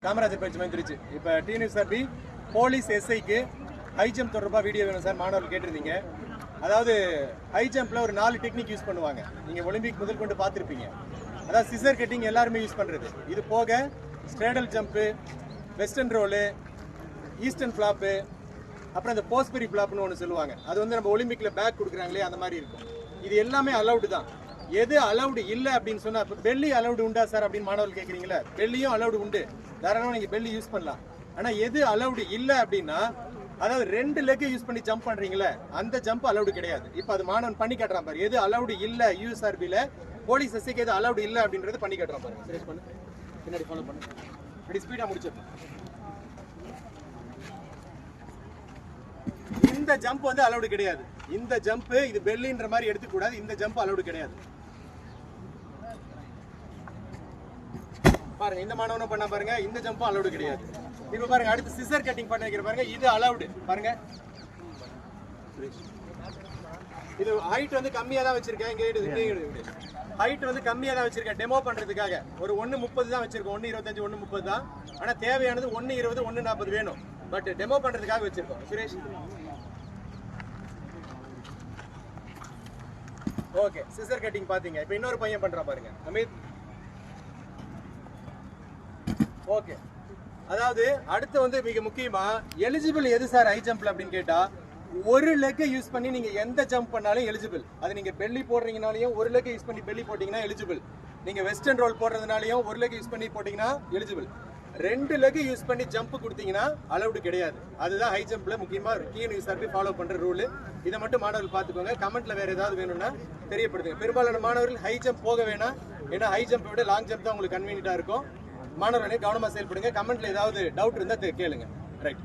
காமராஜர் பயிற்சி மையம் திருச்சி. இப்போ டிஎன்யூஎஸ்ஆர்பி போலீஸ் எஸ்ஐக்கு ஹை ஜம்ப் தொடர்பாக வீடியோ வேணும் சார், மாணவர்கள் கேட்டிருந்தீங்க. அதாவது ஹை ஜம்பில் ஒரு 4 டெக்னிக் யூஸ் பண்ணுவாங்க. நீங்கள் ஒலிம்பிக் முதல் கொண்டு பார்த்துருப்பீங்க. அதாவது சிசர் கட்டிங் எல்லாருமே யூஸ் பண்ணுறது. இது போக straddle jump, western roll, eastern flop, அப்புறம் இந்த போஸ்பெரி ஃப்ளாப்னு ஒன்று சொல்லுவாங்க. அது வந்து நம்ம ஒலிம்பிக்கில் பேக் கொடுக்குறாங்களே அந்த மாதிரி இருக்கும். இது எல்லாமே அலௌடு தான். எது அலௌடு இல்லை அப்படின்னு சொன்னால், இப்போ பெல்லி அலௌடு உண்டா சார் அப்படின்னு மாணவர்கள் கேட்குறீங்களா? பெல்லியும் அலௌடு உண்டு, தாராளமாக நீங்கள் பெல்லி யூஸ் பண்ணலாம். ஆனால் எது அலௌடு இல்லை அப்படின்னா, அதாவது 2 லெக் யூஸ் பண்ணி ஜம்ப் பண்ணுறீங்களே அந்த ஜம்ப் அலௌடு கிடையாது. இப்போ அது மாணவன் பண்ணி காட்டுறான் பாரு. எது அலௌடு இல்லை யூஎஸ்ஆர்பியில் போலீஸ் எஸ்ஐக்கு எது அலௌடு இல்லை அப்படின்றது பண்ணி காட்டுறான் பாரு. சரி பண்ணு, பின்னாடி ஃபாலோ பண்ணு, இப்படி ஸ்பீடாக முடிச்சிடணும். இந்த ஜம்ப் வந்து அலௌடு கிடையாது. இந்த ஜம்ப் இது பெல்லின்ற மாதிரி எடுத்துக்கூடாது. இந்த ஜம்ப் அலௌடு கிடையாது. பாருங்க, இந்த மாணவனும் பண்ண பாருங்க, இந்த ஜம்பும் அலௌடு கிடையாது. இப்ப பாருங்க, அடுத்து சிசர் கட்டிங் பண்ண வைக்கிற பாருங்க, இது அலௌடு. பாருங்க, இது ஹைட் வந்து கம்மியா தான் வச்சிருக்கேன். இங்க ஹைட் வந்து கம்மியா தான் வச்சிருக்கேன் டெமோ பண்றதுக்காக. ஒரு 1.30 தான் வச்சிருக்கோம், 1.25 1.30 தான். ஆனா தேவையானது 1.20 1.40 வேணும். பட் டெமோ பண்றதுக்காக வச்சிருக்கோம். சுரேஷ் ஓகே, சிசர் கட்டிங் பாத்தீங்க. இப்ப இன்னொரு பையன் பண்றான் பாருங்க, அமித். ஓகே, அதாவது அடுத்து வந்து மிக முக்கியமா எலிஜிபிள் எது சார் ஹை ஜம்ப்ல அப்படின்னு கேட்டா, ஒரு லெக் யூஸ் பண்ணி நீங்க எந்த ஜம்ப் பண்ணாலும் எலிஜிபிள். அது நீங்க பெல்லி போடுறீங்கனாலையும் ஒரு லெக் யூஸ் பண்ணி பெல்லி போட்டீங்கன்னா எலிஜிபிள். நீங்க வெஸ்டர்ன் ரோல் போடுறதுனாலையும் ஒரு லெக் யூஸ் பண்ணி போட்டீங்கன்னா எலிஜிபிள். 2 லெக் யூஸ் பண்ணி ஜம்ப் கொடுத்தீங்கன்னா அலௌடு கிடையாது. அதுதான் ஹை ஜம்ப்ல முக்கியமா டிஎன்யூஎஸ்ஆர்பி ஃபாலோ பண்ற ரூல். இதை மட்டும் மாணவர்கள் பார்த்துக்கோங்க. கமெண்ட்ல வேற ஏதாவது வேணும்னா தெரியப்படுத்துங்க. பெரும்பாலான மாணவர்கள் ஹை ஜம்ப் போக வேணாம், ஏன்னா ஹை ஜம்ப் விட லாங் ஜம்ப் தான் உங்களுக்கு கன்வீனியன்ட்டா இருக்கும். மாணவர்களே கவனமா செயல்படுங்க. கமெண்ட்ல ஏதாவது டவுட் இருந்தா கேளுங்க. ரைட்.